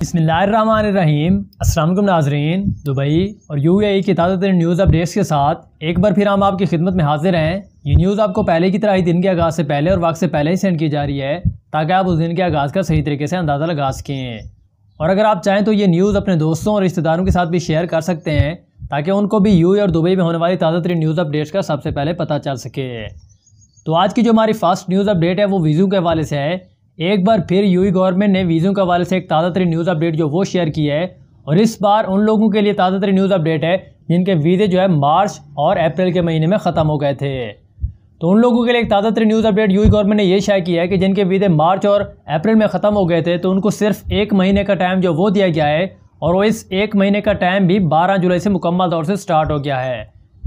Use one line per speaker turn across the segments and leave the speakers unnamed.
बिस्मिल्लाहिर्रहमानिर्रहीम। अस्सलाम वालेकुम नाज़रीन। दुबई और यूएई की ताज़ा तरीन न्यूज़ अपडेट्स के साथ एक बार फिर हम आपकी खिदमत में हाजिर हैं। ये न्यूज़ आपको पहले की तरह ही दिन के आगाज़ से पहले और वक्त से पहले ही सेंड की जा रही है ताकि आप उस दिन के आगाज़ का सही तरीके से अंदाज़ा लगा सकें। और अगर आप चाहें तो ये न्यूज़ अपने दोस्तों और रिश्तेदारों के साथ भी शेयर कर सकते हैं ताकि उनको भी यूएई और दुबई में होने वाली ताज़ा तरीन न्यूज़ अपडेट्स का सबसे पहले पता चल सके। तो आज की जो हमारी फर्स्ट न्यूज़ अपडेट है वो वीज़ों के हवाले से है। एक बार फिर यूएई गवर्नमेंट ने वीज़ों के हवाले से एक ताज़ा तरीन न्यूज़ अपडेट जो वो शेयर की है और इस बार उन लोगों के लिए ताज़ा तरीन न्यूज़ अपडेट है जिनके वीज़े जो है मार्च और अप्रैल के महीने में ख़त्म हो गए थे। तो उन लोगों के लिए एक ताज़ा तरीन न्यूज़ अपडेट यूएई गवर्नमेंट ने ये शेयर किया है कि जिनके वीज़े मार्च और अप्रैल में ख़त्म हो गए थे तो उनको सिर्फ 1 महीने का टाइम जो वो दिया गया है और वो इस 1 महीने का टाइम भी 12 जुलाई से मुकम्मल तौर से स्टार्ट हो गया है।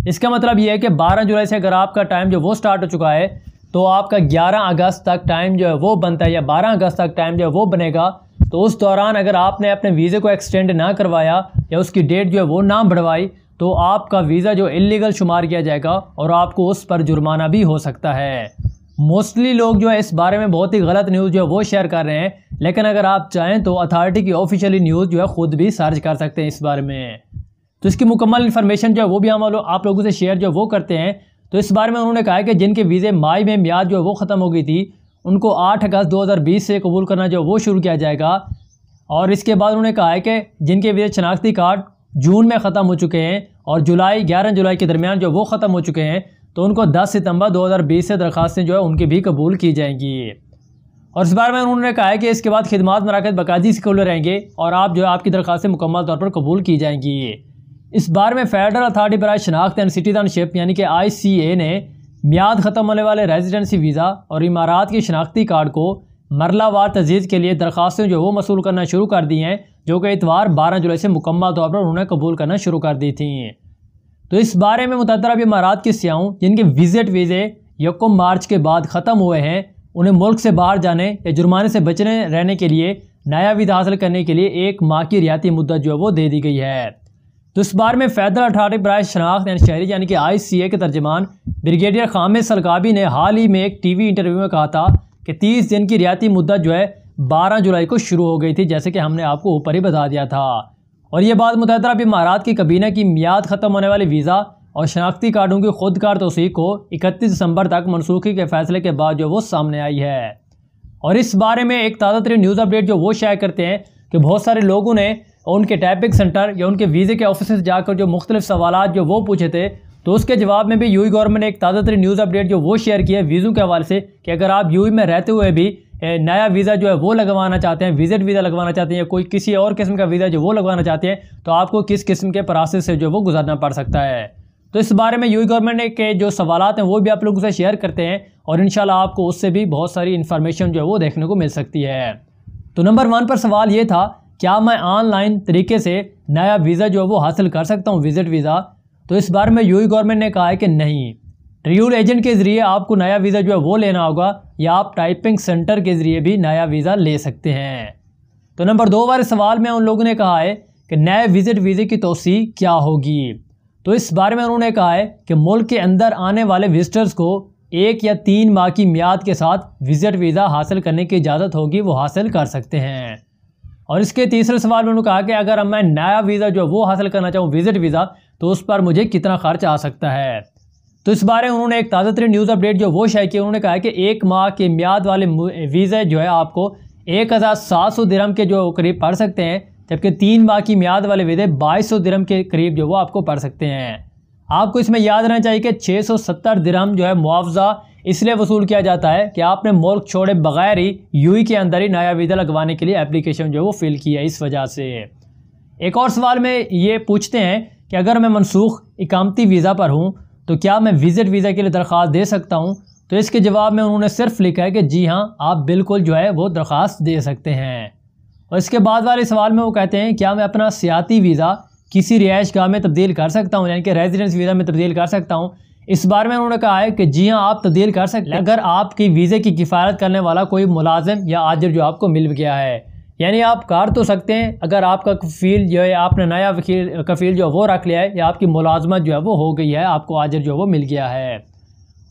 इसका मतलब ये है कि 12 जुलाई से अगर आपका टाइम जो वो स्टार्ट हो चुका है तो आपका 11 अगस्त तक टाइम जो है वो बनता है या 12 अगस्त तक टाइम जो है वो बनेगा। तो उस दौरान अगर आपने अपने वीज़े को एक्सटेंड ना करवाया या उसकी डेट जो है वो ना बढ़वाई तो आपका वीज़ा जो इलीगल शुमार किया जाएगा और आपको उस पर जुर्माना भी हो सकता है। मोस्टली लोग जो है इस बारे में बहुत ही गलत न्यूज़ जो है वो शेयर कर रहे हैं, लेकिन अगर आप चाहें तो अथॉरिटी की ऑफिशियली न्यूज़ जो है ख़ुद भी सर्च कर सकते हैं इस बारे में। तो इसकी मुकम्मल इन्फॉर्मेशन जो है वो भी हम आप लोगों से शेयर जो वो करते हैं। तो इस बारे में उन्होंने कहा है कि जिनके वीज़े मई में मियाद जो है वो ख़त्म हो गई थी उनको 8 अगस्त 2020 से कबूल करना जो वो शुरू किया जाएगा। और इसके बाद उन्होंने कहा है कि जिनके वीज़े शनाख्ती कार्ड जून में ख़त्म हो चुके हैं और 11 जुलाई के दरमियान जो वो ख़त्म हो चुके हैं तो उनको 10 सितंबर 2020 से दरख्वास्तें जो है उनकी भी कबूल की जाएंगी। और इस बारे में उन्होंने कहा है कि इसके बाद खिदमात मराकज़ बाकायदगी से खुले रहेंगे और आप जो है आपकी दरख्वास्तें मुकम्मल तौर पर कबूल की जाएंगी। इस बार में फेडरल अथॉरिटी बराए शनाख्त एंड सिटीजनशिप यानी कि ICA ने मियाद ख़त्म होने वाले रेजिडेंसी वीज़ा और इमारात के शनाख्ती कार्ड को मरलावार तजदीद के लिए दरख्वास्तें जो वो मसूल करना शुरू कर दी हैं, जो कि इतवार 12 जुलाई से मुकम्मल तौर पर उन्होंने कबूल करना शुरू कर दी थी। तो इस बारे में मुतअद्दिद इमारात के सियाहों जिनके विजिट वीज़े 1 मार्च के बाद ख़त्म हुए हैं उन्हें मुल्क से बाहर जाने या जुर्माने से बचने रहने के लिए नया वीज़ा हासिल करने के लिए 1 माह की रियायती मुद्दत जो है वो दे दी गई है। तो इस बार में फेडरल अथॉरिटी बराए शनाख्त एंड शहरी यानी कि ICA के तर्जमान ब्रिगेडियर खामिद सलगाबी ने हाल ही में एक टीवी इंटरव्यू में कहा था कि 30 दिन की रियायती मुद्दत जो है 12 जुलाई को शुरू हो गई थी, जैसे कि हमने आपको ऊपर ही बता दिया था। और ये बात मुतअद्दिद अरब इमारात की काबीना की मियाद ख़त्म होने वाले वीज़ा और शनाख्ती कार्डों की खुदकार तौसीक को 31 दिसंबर तक मनसूखी के फैसले के बाद जो वो सामने आई है। और इस बारे में एक ताज़ा तरीन न्यूज़ अपडेट जो वो शेयर करते हैं कि बहुत सारे लोगों ने उनके टैपिंग सेंटर या उनके वीज़े के ऑफिस से जाकर जो मुख्तलिफ सवाल जो वो पूछे थे तो उसके जवाब में भी यूएई गवर्नमेंट ने एक ताज़ा तरीन न्यूज़ अपडेट जो वो शेयर किया है वीज़ों के हवाले से कि अगर आप यूएई में रहते हुए भी नया वीज़ा जो है वो लगवाना चाहते हैं, विजिट वीज़ा लगवाना चाहते हैं या कोई किसी और किस्म का वीज़ा जो वो लगवाना चाहते हैं तो आपको किस किस्म के प्रोसेस से जो वो गुजरना पड़ सकता है। तो इस बारे में यूएई गवर्नमेंट के जो सवालात हैं वो भी आप लोगों से शेयर करते हैं और इंशाल्लाह आपको उससे भी बहुत सारी इन्फॉर्मेशन जो है वो देखने को मिल सकती है। तो नंबर 1 पर सवाल ये था, क्या मैं ऑनलाइन तरीके से नया वीज़ा जो है वो हासिल कर सकता हूँ, विजिट वीज़ा? तो इस बारे में यूएई गवर्नमेंट ने कहा है कि नहीं, ट्रैवल एजेंट के ज़रिए आपको नया वीज़ा जो है वो लेना होगा या आप टाइपिंग सेंटर के ज़रिए भी नया वीज़ा ले सकते हैं। तो नंबर 2 वाले सवाल में उन लोगों ने कहा है कि नए विजिट वीज़े की तौसीह क्या होगी। तो इस बारे में उन्होंने कहा है कि मुल्क के अंदर आने वाले विजिटर्स को 1 या 3 माह की मियाद के साथ विजिट वीज़ा हासिल करने की इजाज़त होगी, वो हासिल कर सकते हैं। और इसके तीसरे सवाल में उन्होंने कहा कि अगर मैं नया वीज़ा जो वो हासिल करना चाहूँ, विजिट वीज़ा, तो उस पर मुझे कितना खर्च आ सकता है। तो इस बारे में उन्होंने एक ताज़ा तरीन न्यूज़ अपडेट जो वो शेयर किया। उन्होंने कहा कि 1 माह के मियाद वाले वीज़ा जो है आपको 1700 दिरहम के जो करीब पड़ सकते हैं, जबकि 3 माह की मियाद वाले वीज़े 2200 दिरहम के करीब जो वो आपको पड़ सकते हैं। आपको इसमें याद रहना चाहिए कि 670 दिरहम जो है मुआवजा इसलिए वसूल किया जाता है कि आपने मुल्क छोड़े बगैर ही यूएई के अंदर ही नया वीज़ा लगवाने के लिए एप्लीकेशन जो वो फिल की है, इस वजह से। एक और सवाल में ये पूछते हैं कि अगर मैं मनसूख इकामती वीज़ा पर हूँ तो क्या मैं विजिट वीज़ा के लिए दरख्वास्त दे सकता हूँ? तो इसके जवाब में उन्होंने सिर्फ लिखा है कि जी हाँ, आप बिल्कुल जो है वो दरख्वास्त दे सकते हैं। और इसके बाद वाले सवाल में वो कहते हैं, क्या मैं अपना सियाती वीज़ा किसी रिहाइश गाह में तब्दील कर सकता हूँ, यानी कि रेजिडेंस वीज़ा में तब्दील कर सकता हूँ? इस बारे में उन्होंने कहा है कि जी हाँ, आप तब्दील कर सकते हैं अगर आपकी वीज़े की किफ़ायत करने वाला कोई मुलाजिम या आजिर जो आपको मिल गया है। यानी आप कर तो सकते हैं अगर आपका कफ़ील जो है, आपने नया कफ़ील जो वो रख लिया है या आपकी मुलाजमत जो है वो हो गई है, आपको आजिर जो वो मिल गया है।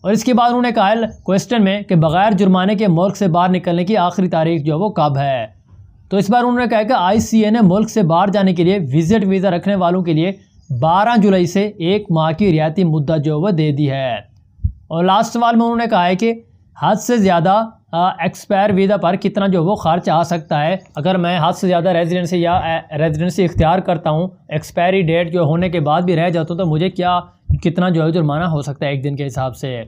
और इसके बाद उन्होंने कहा क्वेश्चन में कि बग़ैर जुर्माने के मुल्क से बाहर निकलने की आखिरी तारीख जो है वो कब है। तो इस बार उन्होंने कहा कि ICA ने मुल्क से बाहर जाने के लिए विजिट वीज़ा रखने वालों के लिए 12 जुलाई से 1 माह की रियायती मुद्दत जो वह दे दी है। और लास्ट सवाल में उन्होंने कहा है कि हद से ज़्यादा एक्सपायर वीज़ा पर कितना जो वो खर्च आ सकता है। अगर मैं हद से ज़्यादा रेजिडेंसी इख्तियार करता हूँ, एक्सपायरी डेट जो होने के बाद भी रह जाता हूँ, तो मुझे कितना जो है जुर्माना हो सकता है एक दिन के हिसाब से।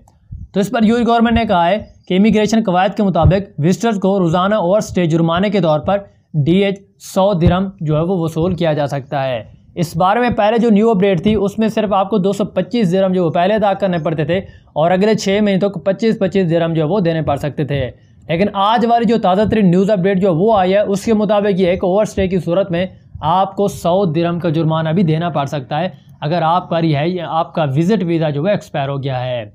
तो इस पर यूएई गवर्नमेंट ने कहा है कि इमिग्रेशन कवायद के मुताबिक विजिटर्स को रोज़ाना ओवर स्टे जुर्माने के तौर पर DH 100 दिरहम जो है वो वसूल किया जा सकता है। इस बारे में पहले जो न्यू अपडेट थी उसमें सिर्फ आपको 225 दिरहम जो वो पहले अदा करने पड़ते थे और अगले 6 महीने तक 25-25 दिरहम जो वो देने पड़ सकते थे। लेकिन आज वाली जो ताज़ा तरीन न्यूज़ अपडेट जो वो आई है उसके मुताबिक ये है कि ओवर स्टे की सूरत में आपको 100 दिरहम का जुर्माना भी देना पड़ सकता है अगर आपका विजिट वीज़ा जो है एक्सपायर हो गया है।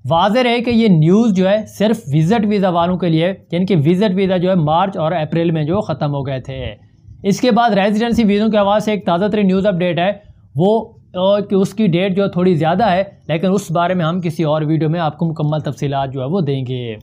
वाज़ेह है कि ये न्यूज़ जो है सिर्फ विजिट वीज़ा वालों के लिए, यानी कि विजिट वीज़ा जो है मार्च और अप्रैल में जो ख़त्म हो गए थे। इसके बाद रेजिडेंसी वीज़ों के हवाले से एक ताज़ा तरीन न्यूज़ अपडेट है वो कि उसकी डेट जो थोड़ी ज़्यादा है, लेकिन उस बारे में हम किसी और वीडियो में आपको मुकम्मल तफसीलात जो है वो देंगे।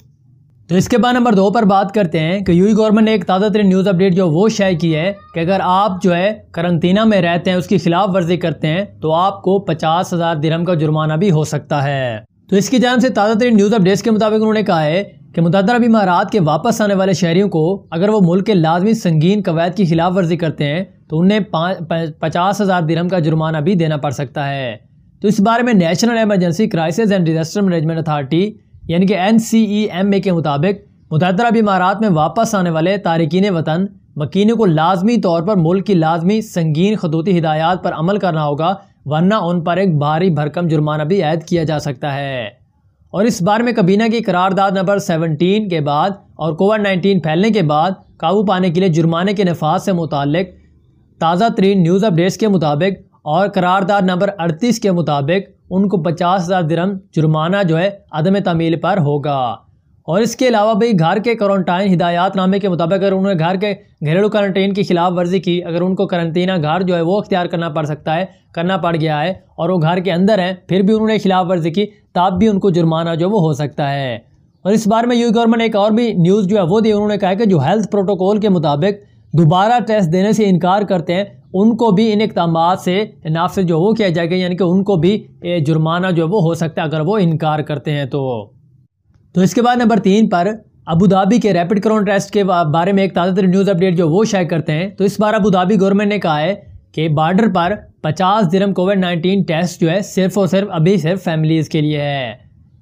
तो इसके बाद नंबर 2 पर बात करते हैं कि यूएई गवर्नमेंट ने एक ताज़ा तरीन न्यूज़ अपडेट जो वो शेयर की है कि अगर आप जो है करंतना में रहते हैं, उसकी खिलाफ वर्जी करते हैं, तो आपको 50,000 दिरहम का जुर्माना भी हो सकता है। तो इसकी जानिब से ताज़ा तरीन न्यूज़ अपडेट्स के मुताबिक उन्होंने कहा है कि मुतअद्दिदा अरब इमारात के वापस आने वाले शहरियों को अगर वो मुल्क के लाजमी संगीन कवायद की खिलाफ वर्जी करते हैं तो उन्हें 50,000 दिरहम का जुर्माना भी देना पड़ सकता है। तो इस बारे में national emergency crisis and disaster management authority यानी कि NCEMA के मुताबिक मुतअद्दिदा अरब इमारात में वापस आने वाले तारिकीन वतन मकीनों को लाजमी तौर पर मुल्क की लाजमी संगीन खतूती हिदायत पर अमल करना होगा, वरना उन पर एक भारी भरकम जुर्माना भी ऐद किया जा सकता है। और इस बार में कबीना की करारदाद नंबर 17 के बाद और कोविड-19 फैलने के बाद काबू पाने के लिए जुर्माने के नफाज से मुताल्लिक ताज़ा तरीन न्यूज़ अपडेट्स के मुताबिक और करारदाद नंबर 38 के मुताबिक उनको 50,000 दिरहम जुर्माना जो है अदम तामील पर होगा। और इसके अलावा भाई घर के क्वारंटाइन हिदायतनामे के मुताबिक अगर उन्होंने घर के घरेलू क्वारंटाइन की खिलाफ वर्जी की, अगर उनको करंतना घर जो है वो अख्तियार करना पड़ गया है और वो घर के अंदर हैं, फिर भी उन्होंने खिलाफ वर्जी की, तब भी उनको जुर्माना जो वो हो सकता है। और इस बार में यूएई गवर्नमेंट ने एक और भी न्यूज़ जो है वो दी। उन्होंने कहा कि जो हेल्थ प्रोटोकॉल के मुताबिक दोबारा टेस्ट देने से इनकार करते हैं, उनको भी इन इक़दामात से नाफिज़ जो वो किया जाएगा, यानी कि उनको भी जुर्माना जो वो हो सकता है अगर वो इनकार करते हैं। तो इसके बाद नंबर 3 पर अबू धाबी के रैपिड कोरोना टेस्ट के बारे में एक ताज़ा तरीन न्यूज़ अपडेट जो वो शेयर करते हैं। तो इस बार अबू धाबी गवर्नमेंट ने कहा है कि बॉर्डर पर 50 दिरहम कोविड-19 टेस्ट जो है सिर्फ और सिर्फ फैमिलीज़ के लिए है।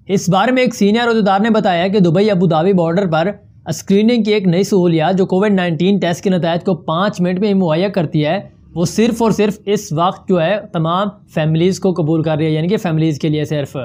इस बारे में एक सीनियर अहदेदार ने बताया कि दुबई अबू धाबी बॉर्डर पर स्क्रीनिंग की एक नई सहूलियत जो कोविड-19 टेस्ट के नतीजे को 5 मिनट में मुहैया करती है, वो सिर्फ और सिर्फ इस वक्त जो है तमाम फैमिलीज़ को कबूल कर रही है, यानी कि फैमिलीज़ के लिए सिर्फ।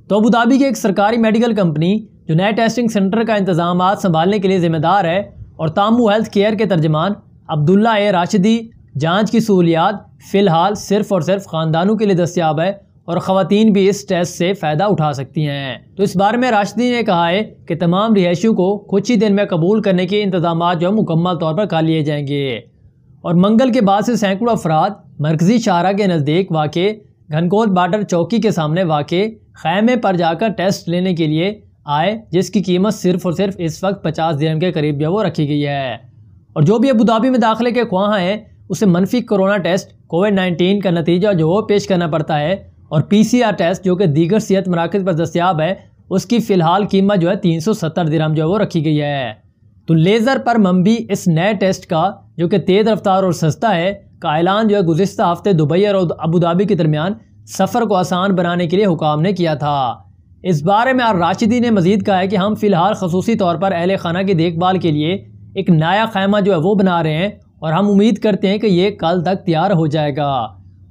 तो अबू धाबी की एक सरकारी मेडिकल कंपनी जो नए टेस्टिंग सेंटर का इंतजाम संभालने के लिए ज़िम्मेदार है और तामू हेल्थ केयर के तर्जमान अब्दुल्ला ए राशिदी, जांच की सहूलियात फ़िलहाल सिर्फ और सिर्फ ख़ानदानों के लिए दस्तियाब है और ख़वातीन भी इस टेस्ट से फ़ायदा उठा सकती हैं। तो इस बारे में राशिदी ने कहा है कि तमाम रिहायशियों को कुछ ही दिन में कबूल करने के इंतजाम जो मुकम्मल तौर पर कर लिए जाएंगे। और मंगल के बाद से सैकड़ों अफराद मरकज़ी शाहरा के नज़दीक वाक़े घनकोट बॉर्डर चौकी के सामने वाक़े खैमे पर जाकर टेस्ट लेने के लिए आए, जिसकी कीमत सिर्फ और सिर्फ इस वक्त 50 दिरहम के करीब जो वो रखी गई है। और जो भी अबू धाबी में दाखिले के ख्वाह हैं उसे मनफी कोरोना टेस्ट कोविड-19 का नतीजा जो वो पेश करना पड़ता है और PCR टेस्ट जो कि दीगर सेहत मराकज़ पर दस्तियाब है उसकी फ़िलहाल कीमत जो है 370 दिरहम जो वो रखी गई है। तो लेज़र पर मबनी इस नए टेस्ट का जो कि तेज़ रफ्तार और सस्ता है का ऐलान जो है गुज़िश्ता हफ्ते दुबई और अबू धाबी के दरमियान सफ़र को आसान बनाने के लिए हुकाम ने किया था। इस बारे में राशिदी ने मज़ीद कहा है कि हम फ़िलहाल खसूसी तौर पर अहले खाना की देखभाल के लिए एक नया खैमा जो है वो बना रहे हैं और हम उम्मीद करते हैं कि ये कल तक तैयार हो जाएगा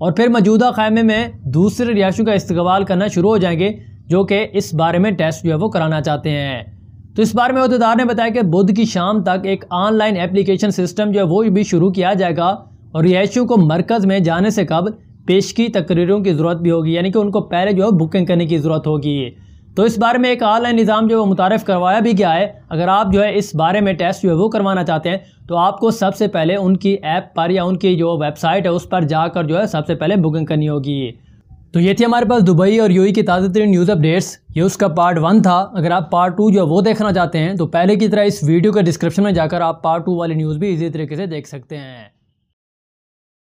और फिर मौजूदा खैमे में दूसरे रिहायशियों का इस्तेमाल करना शुरू हो जाएंगे जो कि इस बारे में टेस्ट जो है वो कराना चाहते हैं। तो इस बारे में अहदेदार ने बताया कि बुध की शाम तक एक ऑनलाइन एप्लीकेशन सिस्टम जो है वो भी शुरू किया जाएगा और रिहायशियों को मरकज़ में जाने से कबल पेशगी तकरीरों की ज़रूरत भी होगी, यानी कि उनको पहले जो है बुकिंग करने की ज़रूरत होगी। तो इस बारे में एक ऑनलाइन निज़ाम जो है मुतारफ़ करवाया भी गया है। अगर आप जो है इस बारे में टेस्ट जो है वो करवाना चाहते हैं तो आपको सबसे पहले उनकी ऐप पर या उनकी जो वेबसाइट है उस पर जाकर जो है सबसे पहले बुकिंग करनी होगी। तो ये थी हमारे पास दुबई और यूएई की ताज़ा तरीन न्यूज़ अपडेट्स। ये उसका पार्ट 1 था। अगर आप पार्ट 2 जो वो देखना चाहते हैं तो पहले की तरह इस वीडियो के डिस्क्रिप्शन में जाकर आप पार्ट 2 वाली न्यूज़ भी इजी तरीके से देख सकते हैं।